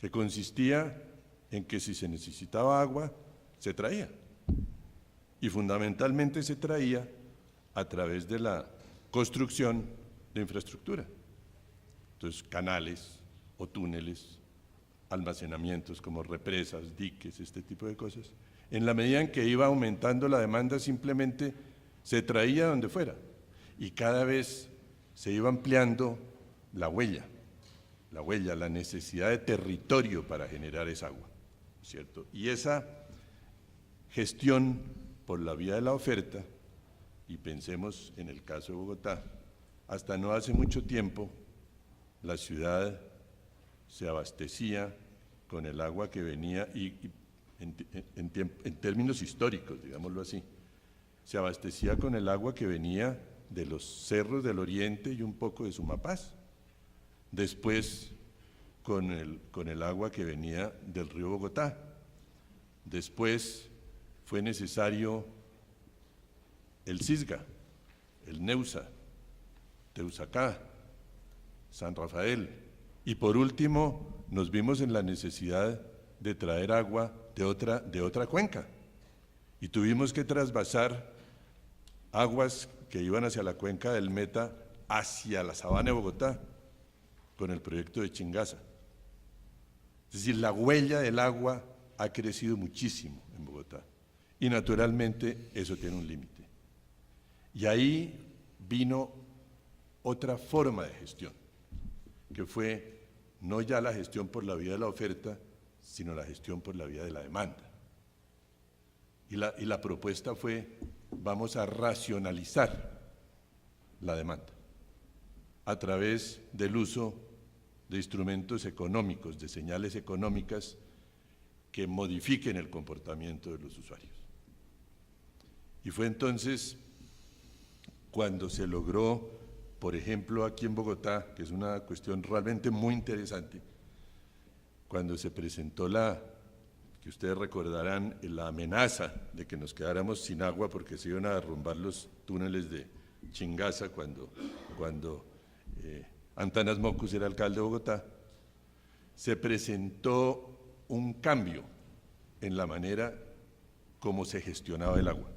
que consistía en que si se necesitaba agua, se traía. Y fundamentalmente se traía a través de la construcción de infraestructura. Entonces, canales o túneles, almacenamientos como represas, diques, este tipo de cosas. En la medida en que iba aumentando la demanda, simplemente se traía donde fuera. Y cada vez se iba ampliando la huella, la necesidad de territorio para generar esa agua, ¿cierto? Y esa gestión por la vía de la oferta, y pensemos en el caso de Bogotá, hasta no hace mucho tiempo la ciudad se abastecía con el agua que venía, y en términos históricos, digámoslo así, se abastecía con el agua que venía de los cerros del oriente y un poco de Sumapaz. Después con el agua que venía del río Bogotá. Después fue necesario el Cisga, el Neusa, Teusacá, San Rafael, y por último nos vimos en la necesidad de traer agua de otra cuenca, y tuvimos que trasvasar aguas que iban hacia la cuenca del Meta hacia la sabana de Bogotá con el proyecto de Chingaza. Es decir, la huella del agua ha crecido muchísimo en Bogotá y naturalmente eso tiene un límite. Y ahí vino otra forma de gestión, que fue no ya la gestión por la vía de la oferta, sino la gestión por la vía de la demanda. Y la propuesta fue: vamos a racionalizar la demanda a través del uso de instrumentos económicos, de señales económicas que modifiquen el comportamiento de los usuarios. Y fue entonces cuando se logró, por ejemplo, aquí en Bogotá, que es una cuestión realmente muy interesante, cuando se presentó que ustedes recordarán, la amenaza de que nos quedáramos sin agua porque se iban a derrumbar los túneles de Chingaza cuando Antanas Mockus era alcalde de Bogotá, se presentó un cambio en la manera como se gestionaba el agua.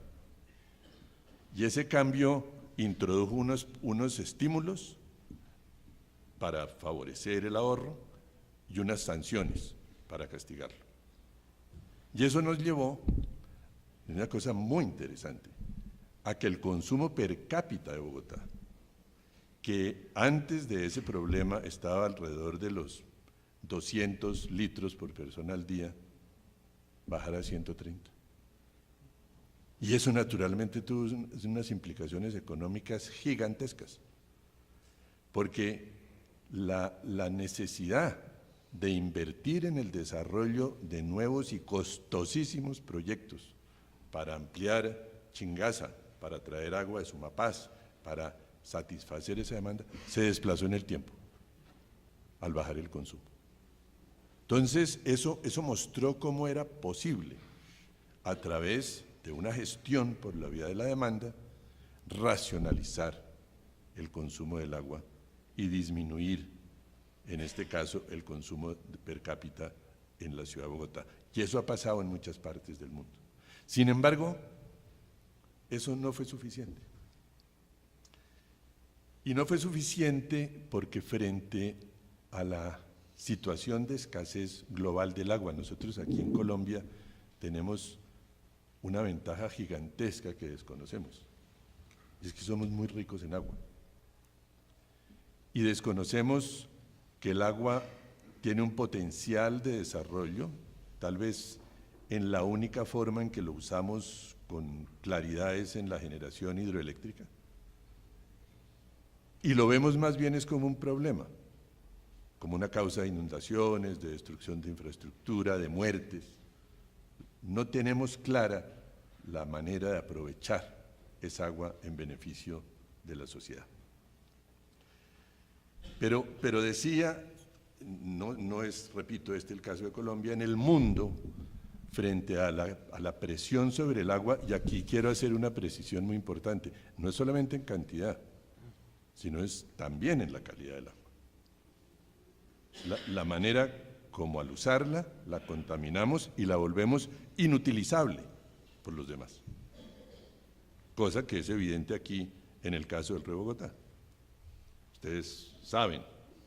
Y ese cambio introdujo unos estímulos para favorecer el ahorro y unas sanciones para castigarlo. Y eso nos llevó, una cosa muy interesante, a que el consumo per cápita de Bogotá, que antes de ese problema estaba alrededor de los 200 litros por persona al día, bajara a 130. Y eso naturalmente tuvo unas implicaciones económicas gigantescas, porque la necesidad de invertir en el desarrollo de nuevos y costosísimos proyectos para ampliar Chingaza, para traer agua de Sumapaz, para satisfacer esa demanda, se desplazó en el tiempo al bajar el consumo. Entonces, eso mostró cómo era posible, a través de una gestión por la vía de la demanda, racionalizar el consumo del agua y disminuir, en este caso, el consumo per cápita en la ciudad de Bogotá. Y eso ha pasado en muchas partes del mundo. Sin embargo, eso no fue suficiente. Y no fue suficiente porque frente a la situación de escasez global del agua, nosotros aquí en Colombia tenemos una ventaja gigantesca que desconocemos. Es que somos muy ricos en agua. Y desconocemos que el agua tiene un potencial de desarrollo, tal vez en la única forma en que lo usamos con claridad es en la generación hidroeléctrica. Y lo vemos más bien es como un problema, como una causa de inundaciones, de destrucción de infraestructura, de muertes. No tenemos clara la manera de aprovechar esa agua en beneficio de la sociedad. Pero decía, no es, repito, el caso de Colombia, en el mundo, frente a la presión sobre el agua, y aquí quiero hacer una precisión muy importante, no es solamente en cantidad, sino es también en la calidad del agua. La manera como al usarla, la contaminamos y la volvemos inutilizable por los demás. Cosa que es evidente aquí en el caso del Río Bogotá. Ustedes saben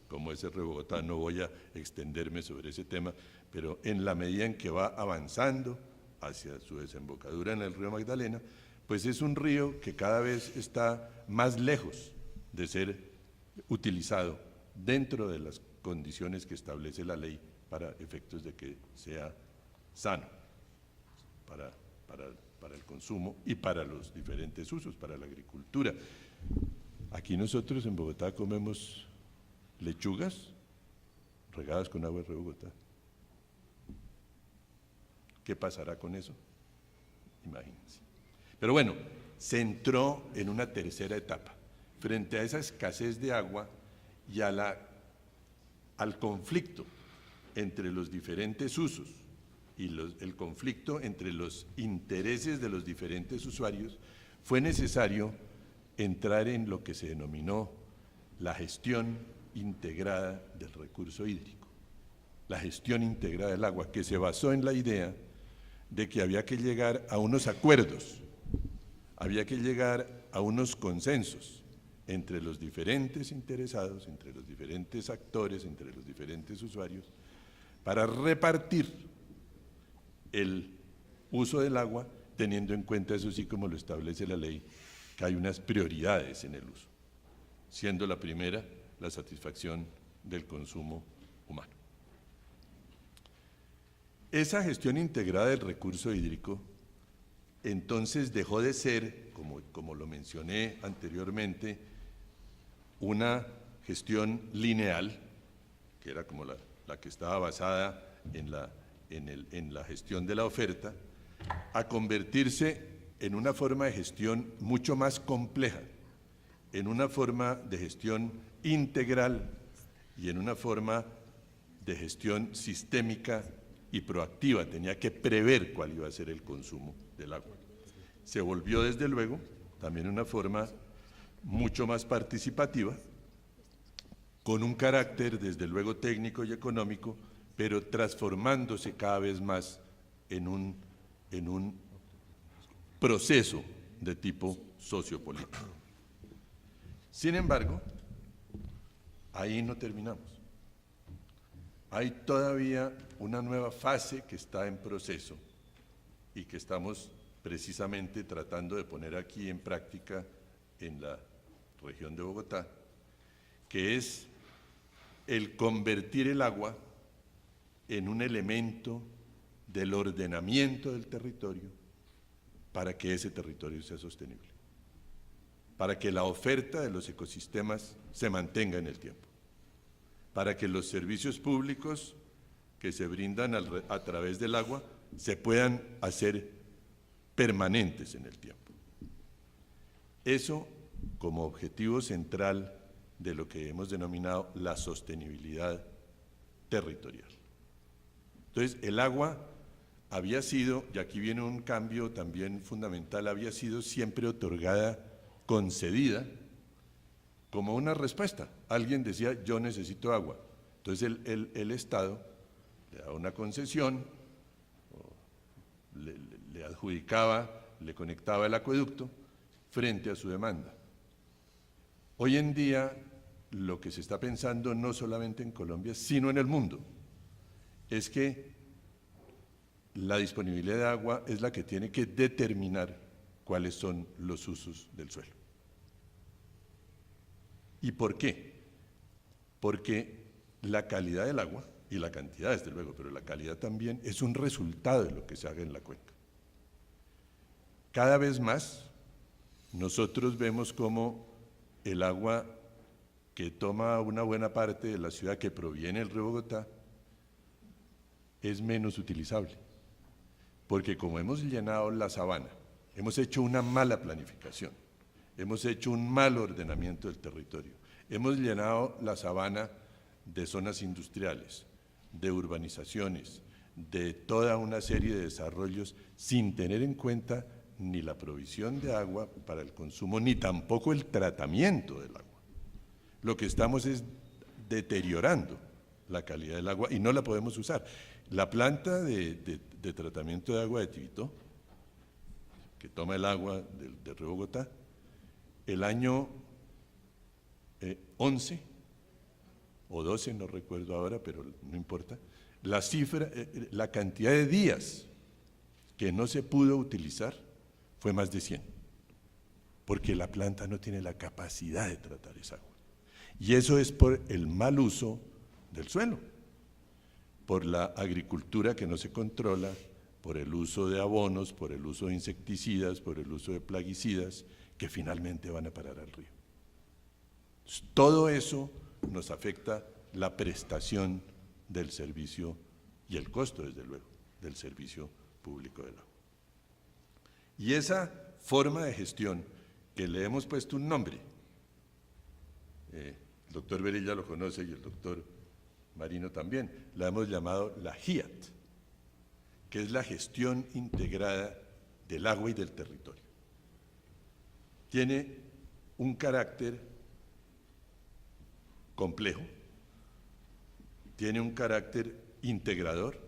cómo es el Río Bogotá, no voy a extenderme sobre ese tema, pero en la medida en que va avanzando hacia su desembocadura en el río Magdalena, pues es un río que cada vez está más lejos de ser utilizado dentro de las condiciones que establece la ley para efectos de que sea sano para el consumo y para los diferentes usos, para la agricultura. Aquí nosotros en Bogotá comemos lechugas regadas con agua de Río Bogotá. ¿Qué pasará con eso? Imagínense. Pero bueno, se entró en una tercera etapa. Frente a esa escasez de agua y al conflicto entre los diferentes usos y el conflicto entre los intereses de los diferentes usuarios, fue necesario entrar en lo que se denominó la gestión integrada del recurso hídrico, la gestión integrada del agua, que se basó en la idea de que había que llegar a unos acuerdos, había que llegar a unos consensos entre los diferentes interesados, entre los diferentes actores, entre los diferentes usuarios, para repartir el uso del agua, teniendo en cuenta, eso sí, como lo establece la ley, que hay unas prioridades en el uso, siendo la primera la satisfacción del consumo humano. Esa gestión integrada del recurso hídrico entonces dejó de ser, como lo mencioné anteriormente, una gestión lineal, que era como la que estaba basada en la gestión de la oferta, a convertirse en una forma de gestión mucho más compleja, en una forma de gestión integral y en una forma de gestión sistémica y proactiva. Tenía que prever cuál iba a ser el consumo del agua. Se volvió, desde luego, también una forma mucho más participativa, con un carácter, desde luego, técnico y económico, pero transformándose cada vez más en un proceso de tipo sociopolítico. Sin embargo, ahí no terminamos. Hay todavía una nueva fase que está en proceso y que estamos precisamente tratando de poner aquí en práctica en la región de Bogotá, que es el convertir el agua en un elemento del ordenamiento del territorio para que ese territorio sea sostenible, para que la oferta de los ecosistemas se mantenga en el tiempo, para que los servicios públicos que se brindan a través del agua se puedan hacer permanentes en el tiempo. Eso como objetivo central de lo que hemos denominado la sostenibilidad territorial. Entonces, el agua había sido, y aquí viene un cambio también fundamental, había sido siempre otorgada, concedida, como una respuesta. Alguien decía, yo necesito agua. Entonces el Estado le daba una concesión, le adjudicaba, le conectaba el acueducto frente a su demanda. Hoy en día, lo que se está pensando no solamente en Colombia, sino en el mundo, es que la disponibilidad de agua es la que tiene que determinar cuáles son los usos del suelo. ¿Y por qué? Porque la calidad del agua, y la cantidad desde luego, pero la calidad también es un resultado de lo que se haga en la cuenca. Cada vez más nosotros vemos cómo el agua que toma una buena parte de la ciudad, que proviene del río Bogotá, es menos utilizable, porque como hemos llenado la sabana, hemos hecho una mala planificación, hemos hecho un mal ordenamiento del territorio, hemos llenado la sabana de zonas industriales, de urbanizaciones, de toda una serie de desarrollos sin tener en cuenta ni la provisión de agua para el consumo, ni tampoco el tratamiento del agua. Lo que estamos es deteriorando la calidad del agua y no la podemos usar. La planta de tratamiento de agua de Tibito, que toma el agua del río Bogotá, el año 11 o 12, no recuerdo ahora, pero no importa, la cifra, la cantidad de días que no se pudo utilizar fue más de 100, porque la planta no tiene la capacidad de tratar esa agua. Y eso es por el mal uso del suelo, por la agricultura que no se controla, por el uso de abonos, por el uso de insecticidas, por el uso de plaguicidas, que finalmente van a parar al río. Todo eso nos afecta la prestación del servicio y el costo, desde luego, del servicio público del agua. Y esa forma de gestión, que le hemos puesto un nombre, el doctor Berilla lo conoce y el doctor Marino también, la hemos llamado la GIAT, que es la gestión integrada del agua y del territorio. Tiene un carácter complejo, tiene un carácter integrador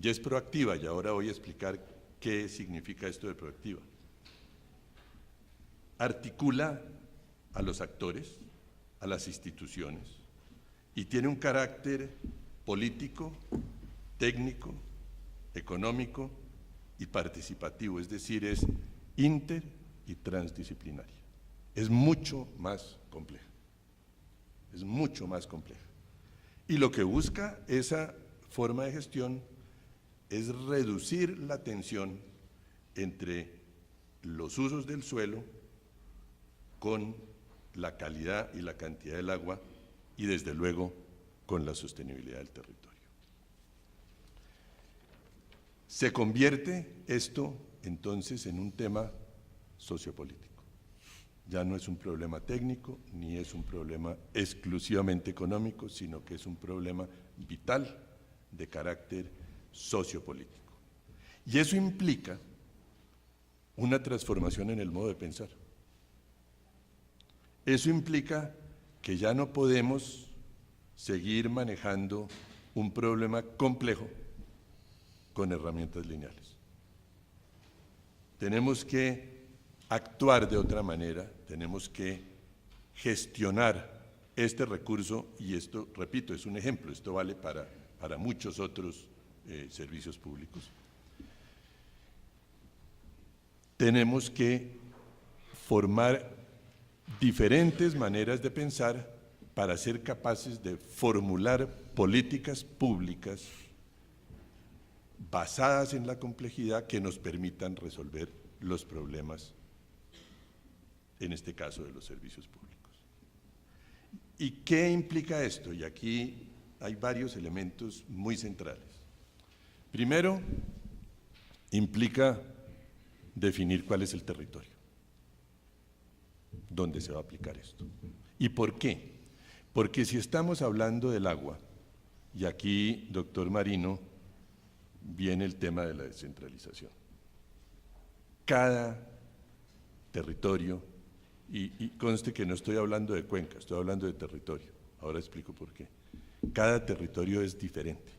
y es proactiva, y ahora voy a explicar qué significa esto de proactiva. Articula a los actores, a las instituciones, y tiene un carácter político, técnico, económico y participativo, es decir, es inter y transdisciplinaria. Es mucho más compleja, es mucho más compleja. Y lo que busca esa forma de gestión es reducir la tensión entre los usos del suelo con la calidad y la cantidad del agua y desde luego con la sostenibilidad del territorio. Se convierte esto entonces en un tema sociopolítico. Ya no es un problema técnico ni es un problema exclusivamente económico, sino que es un problema vital de carácter sociopolítico. Y eso implica una transformación en el modo de pensar. Eso implica que ya no podemos seguir manejando un problema complejo con herramientas lineales. Tenemos que actuar de otra manera, tenemos que gestionar este recurso, y esto, repito, es un ejemplo, esto vale para muchos otros servicios públicos. Tenemos que formar diferentes maneras de pensar para ser capaces de formular políticas públicas basadas en la complejidad que nos permitan resolver los problemas, en este caso de los servicios públicos. ¿Y qué implica esto? Y aquí hay varios elementos muy centrales. Primero, implica definir cuál es el territorio donde se va a aplicar esto. ¿Y por qué? Porque si estamos hablando del agua, y aquí, doctor Marino, viene el tema de la descentralización. Cada territorio, y conste que no estoy hablando de cuenca, estoy hablando de territorio, ahora explico por qué. Cada territorio es diferente,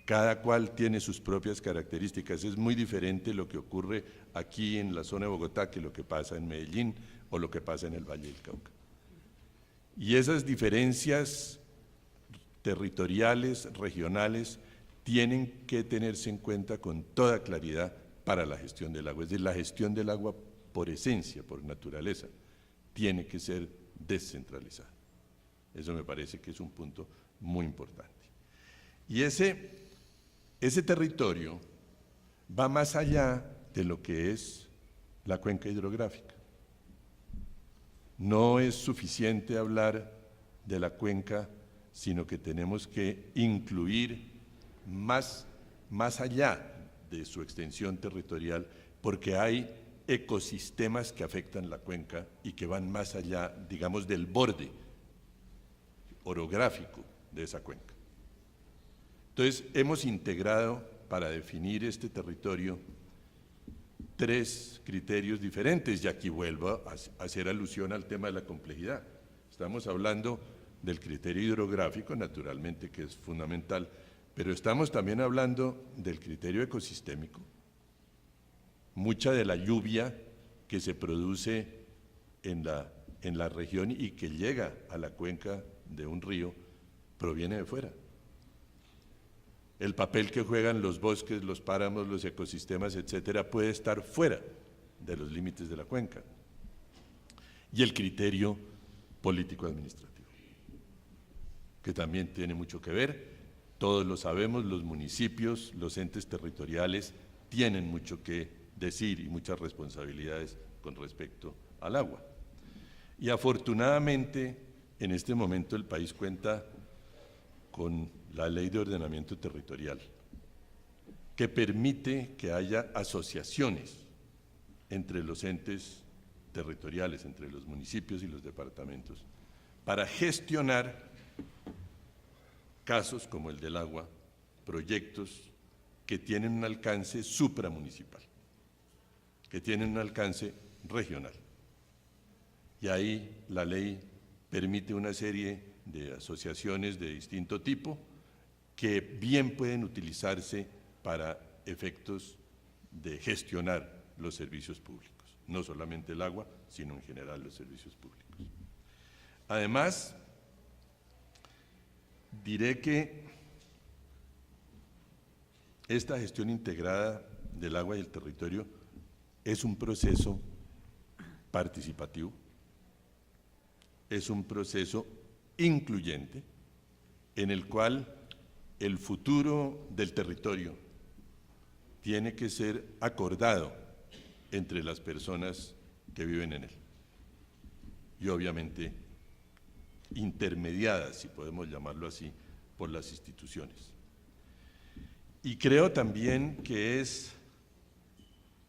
cada cual tiene sus propias características, es muy diferente lo que ocurre aquí en la zona de Bogotá que lo que pasa en Medellín o lo que pasa en el Valle del Cauca. Y esas diferencias territoriales, regionales, tienen que tenerse en cuenta con toda claridad para la gestión del agua. Es decir, la gestión del agua por esencia, por naturaleza, tiene que ser descentralizada. Eso me parece que es un punto muy importante. Y ese territorio va más allá de lo que es la cuenca hidrográfica. No es suficiente hablar de la cuenca, sino que tenemos que incluir más allá de su extensión territorial, porque hay ecosistemas que afectan la cuenca y que van más allá, digamos, del borde orográfico de esa cuenca. Entonces, hemos integrado para definir este territorio 3 criterios diferentes, y aquí vuelvo a hacer alusión al tema de la complejidad. Estamos hablando del criterio hidrográfico, naturalmente, que es fundamental, pero estamos también hablando del criterio ecosistémico. Mucha de la lluvia que se produce en la región y que llega a la cuenca de un río proviene de fuera. El papel que juegan los bosques, los páramos, los ecosistemas, etcétera, puede estar fuera de los límites de la cuenca. Y el criterio político-administrativo, que también tiene mucho que ver, todos lo sabemos, los municipios, los entes territoriales tienen mucho que decir y muchas responsabilidades con respecto al agua. Y afortunadamente, en este momento el país cuenta con la Ley de Ordenamiento Territorial, que permite que haya asociaciones entre los entes territoriales, entre los municipios y los departamentos, para gestionar casos como el del agua, proyectos que tienen un alcance supramunicipal, que tienen un alcance regional. Y ahí la ley permite una serie de asociaciones de distinto tipo que bien pueden utilizarse para efectos de gestionar los servicios públicos, no solamente el agua, sino en general los servicios públicos. Además, diré que esta gestión integrada del agua y el territorio es un proceso participativo, es un proceso incluyente en el cual el futuro del territorio tiene que ser acordado entre las personas que viven en él y obviamente intermediadas, si podemos llamarlo así, por las instituciones. Y creo también que es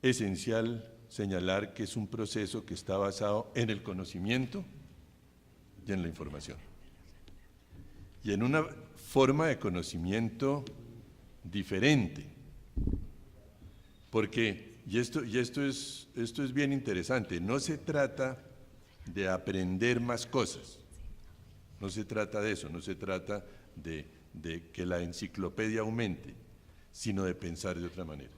esencial señalar que es un proceso que está basado en el conocimiento y en la información, y en una forma de conocimiento diferente, porque, y esto es bien interesante, no se trata de aprender más cosas, no se trata de eso, no se trata de que la enciclopedia aumente, sino de pensar de otra manera,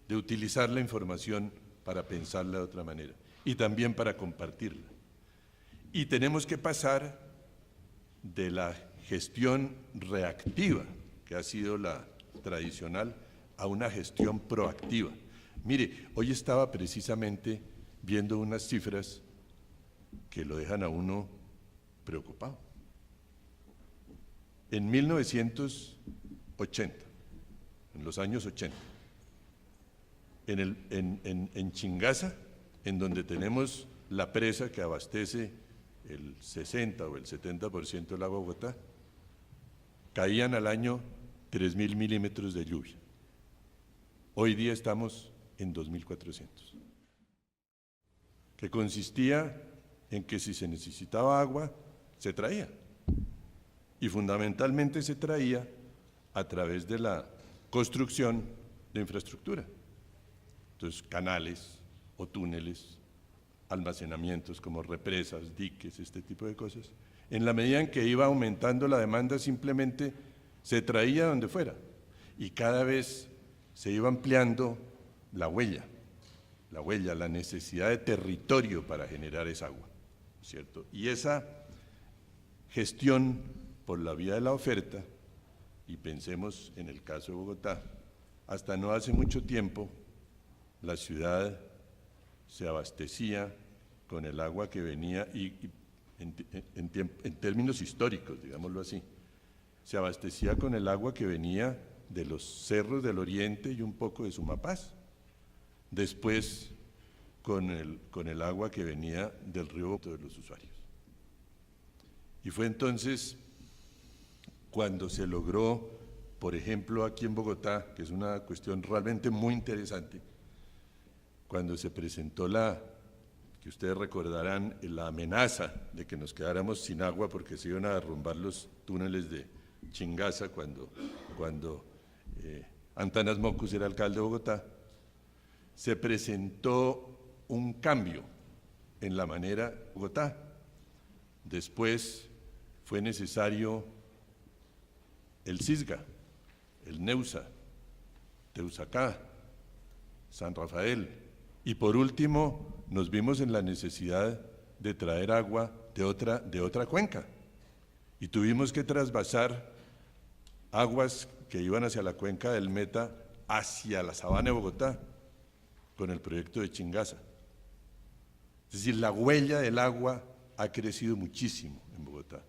de utilizar la información para pensarla de otra manera y también para compartirla. Y tenemos que pasar de la gestión reactiva, que ha sido la tradicional, a una gestión proactiva. Mire, hoy estaba precisamente viendo unas cifras que lo dejan a uno preocupado. En 1980, en los años 80, en Chingaza, en donde tenemos la presa que abastece el 60 o el 70% del agua de Bogotá, caían al año 3.000 milímetros de lluvia. Hoy día estamos en 2.400, que consistía en que si se necesitaba agua, se traía, y fundamentalmente se traía a través de la construcción de infraestructura, entonces canales o túneles, almacenamientos como represas, diques, este tipo de cosas. En la medida en que iba aumentando la demanda, simplemente se traía donde fuera y cada vez se iba ampliando la huella, la necesidad de territorio para generar esa agua, ¿cierto? Y esa gestión por la vía de la oferta, y pensemos en el caso de Bogotá, hasta no hace mucho tiempo la ciudad se abastecía con el agua que venía, y en términos históricos, digámoslo así, se abastecía con el agua que venía de los cerros del oriente y un poco de Sumapaz, después con el agua que venía del río de los usuarios. Y fue entonces cuando se logró, por ejemplo, aquí en Bogotá, que es una cuestión realmente muy interesante, cuando se presentó que ustedes recordarán, la amenaza de que nos quedáramos sin agua porque se iban a derrumbar los túneles de Chingaza cuando Antanas Mockus era alcalde de Bogotá, se presentó un cambio en la manera de Bogotá. Después fue necesario el Cisga, el Neusa, Teusacá, San Rafael, y por último nos vimos en la necesidad de traer agua de otra cuenca, y tuvimos que trasvasar aguas que iban hacia la cuenca del Meta hacia la sabana de Bogotá, con el proyecto de Chingaza. Es decir, la huella del agua ha crecido muchísimo en Bogotá,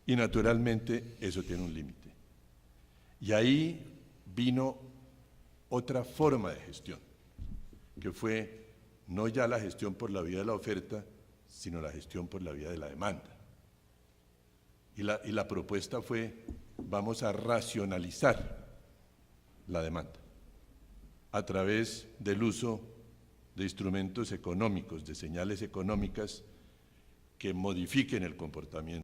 y naturalmente eso tiene un límite. Y ahí vino otra forma de gestión, que fue no ya la gestión por la vía de la oferta, sino la gestión por la vía de la demanda. Y la propuesta fue, vamos a racionalizar la demanda a través del uso de instrumentos económicos, de señales económicas que modifiquen el comportamiento